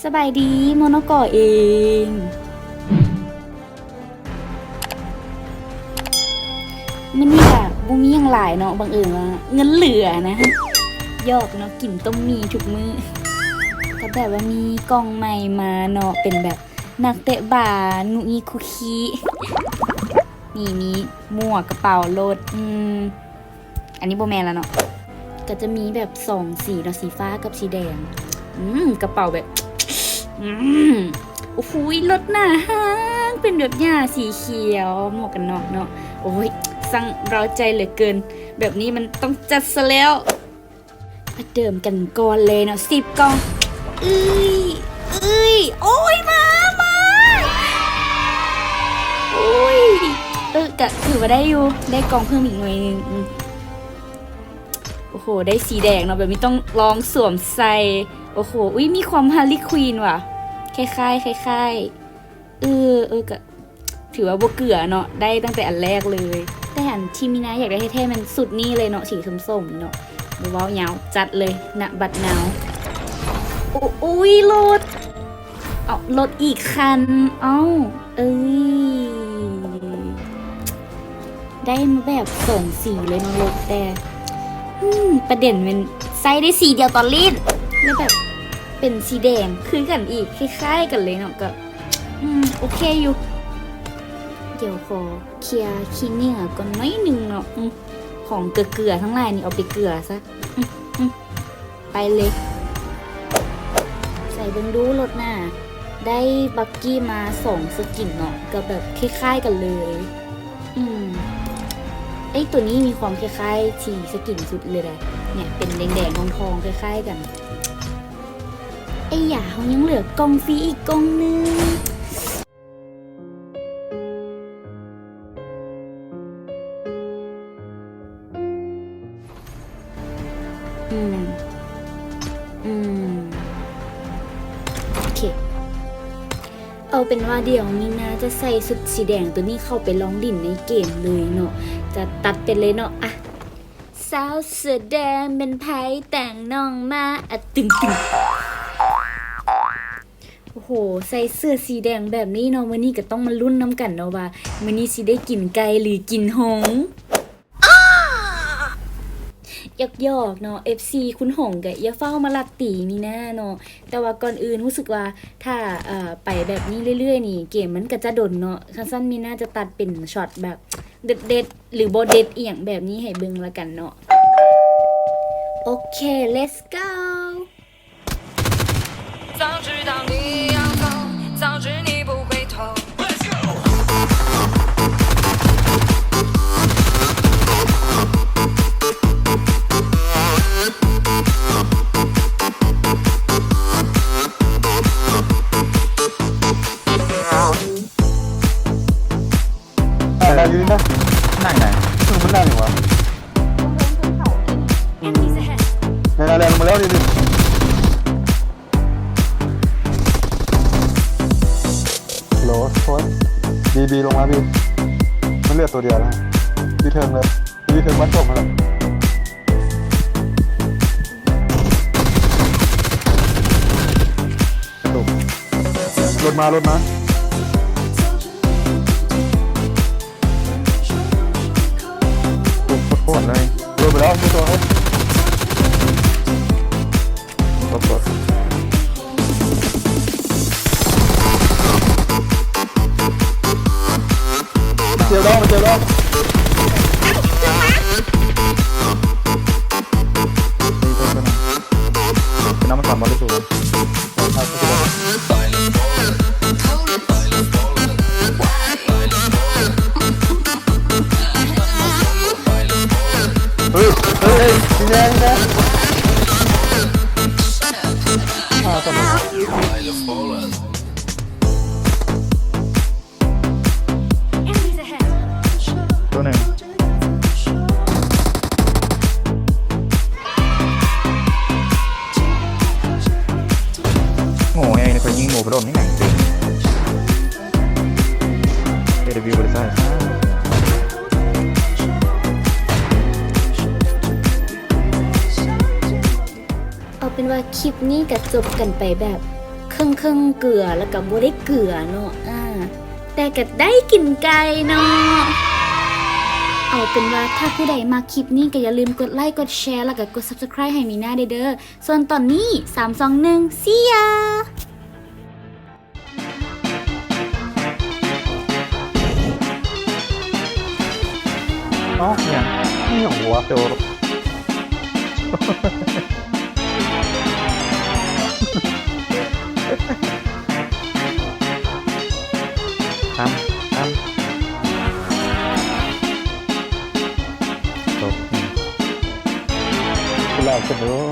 สบายดีโมโนโกะเองมันนี่แบบบุมีอย่างหลายเนาะบังเอิญว่าเงินเหลือนะยอกเนาะกินต้มมีทุกมื้อก็แบบว่ามีกล่องใหม่มาเนาะเป็นแบบนักเตะบานุอีคุคินี่มีหมวกกระเป๋ารถอันนี้โบแมนแล้วเนาะก็จะมีแบบ2สีเนาะสีฟ้ากับสีแดงกระเป๋าแบบโอ้โหรถหน้าห้างเป็นแบบหญ้าสีเขียวหมวกกันน็อกเนาะโอ้ยสั่งเราใจเหลือเกินแบบนี้มันต้องจัดซะแล้วมาเดิมกันก่อนเลยเนาะ10 กล่องโอ้ยมาโอ้ยก็ถือว่าได้อยู่ได้กล่องเพิ่มอีกหน่อยนึงโอ้โหได้สีแดงเนาะแบบนี้ต้องลองสวมใส่โอ้โหมีความฮาร์ลีควีนว่ะคล้ายก็ถือว่าบ่เกือเนาะได้ตั้งแต่อันแรกเลยแต่อันที่มีนาอยากได้เท่ๆมันสุดนี่เลยเนาะสีส้มๆเนาะบ่ว้าวยาวจัดเลยณบัดนาวรถอีกคันได้มาแบบ2 สีเลยเนาะรถแต่ประเด็นมันใส่ได้สีเดียวตอนลิ้นแล้วแบบเป็นสีแดงคือกันอีกคล้ายๆกันเลยเนาะก็โอเคอยู่เดี๋ยวขอเคลียร์ขี้เหงื่อก่อนน้อยนึงเนาะของเกลือทั้งหลายนี่เอาไปเกลือซะไปเลยใส่เบิ่งดูรถหน้าได้บักกี้มา2 สกินเนาะก็แบบคล้ายๆกันเลยตัวนี้มีความคล้ายๆทีสกินสุดเลยแหละเนี่ยเป็นแดงๆทองๆคล้ายๆกันอย่าเขายังเหลือกล่องฟรีอีกกล่องนึงโอเคเอาเป็นว่าเดี๋ยวนี้นะจะใส่ชุดสีแดงตัวนี้เข้าไปลองดิ่นในเกมเลยเนาะจะตัดเป็นเลยเนาะสาวเสื้อแดงเป็นไผ่แต่งน้องมาตึงโอ้โหใส่เสื้อสีแดงแบบนี้เนาะมื้อนี้ก็ต้องมาลุ้นน้ำกันเนาะว่ามื้อนี้สิได้กินไก่หรือกินหงส์ยอกเนาะ FC คุณหงส์ก็อย่าเฝ้ามาลัดตีมีหน้าเนาะแต่ว่าก่อนอื่นรู้สึกว่าถ้าไปแบบนี้เรื่อยๆนี่เกมมันก็จะดนเนาะสั้นๆมีน่าจะตัดเป็นช็อตแบบเด็ดๆหรือบ่เด็ดอีหยังแบบนี้ให้เบิ่งละกันเนาะโอเค let's go 早知道你要走早知你不回头อะไรยืนนะนั่งไหนมันนั่งอยู่วะอะไรลงมาแล้วดิโหลโค้ดบีลงมาบีมันเลือดตัวเดียวนะบีเทิงเลยบีเทิงวัดจบมาแล้วรถมาโคตรเลยรถไปแล้วไม่ตัวเขารถเจอแล้วเป็นน้ำมันความบริสุทธิ์จริงๆนะตัวหนึ่งโง่ไงในคนยิงหมูกระโดดนี่ไงAW บริษัทเป็นว่าคลิปนี้ก็จบกันไปแบบค ครึ่งเกลือแล้วก็บ่ได้เกลือเนาะแต่ก็ได้กินไก่เนาะเอาเป็นว่าถ้าผู้ใดมาคลิปนี้ก็อย่าลืมกดไลค์กดแชร์แล้วก็กด Subscribe ให้มีหน้าเด้อส่วนตอนนี้3 2 1 see ya เอ้าเนี่ยนี่ของหัวโจทำจบคุณแล้วคุณรู้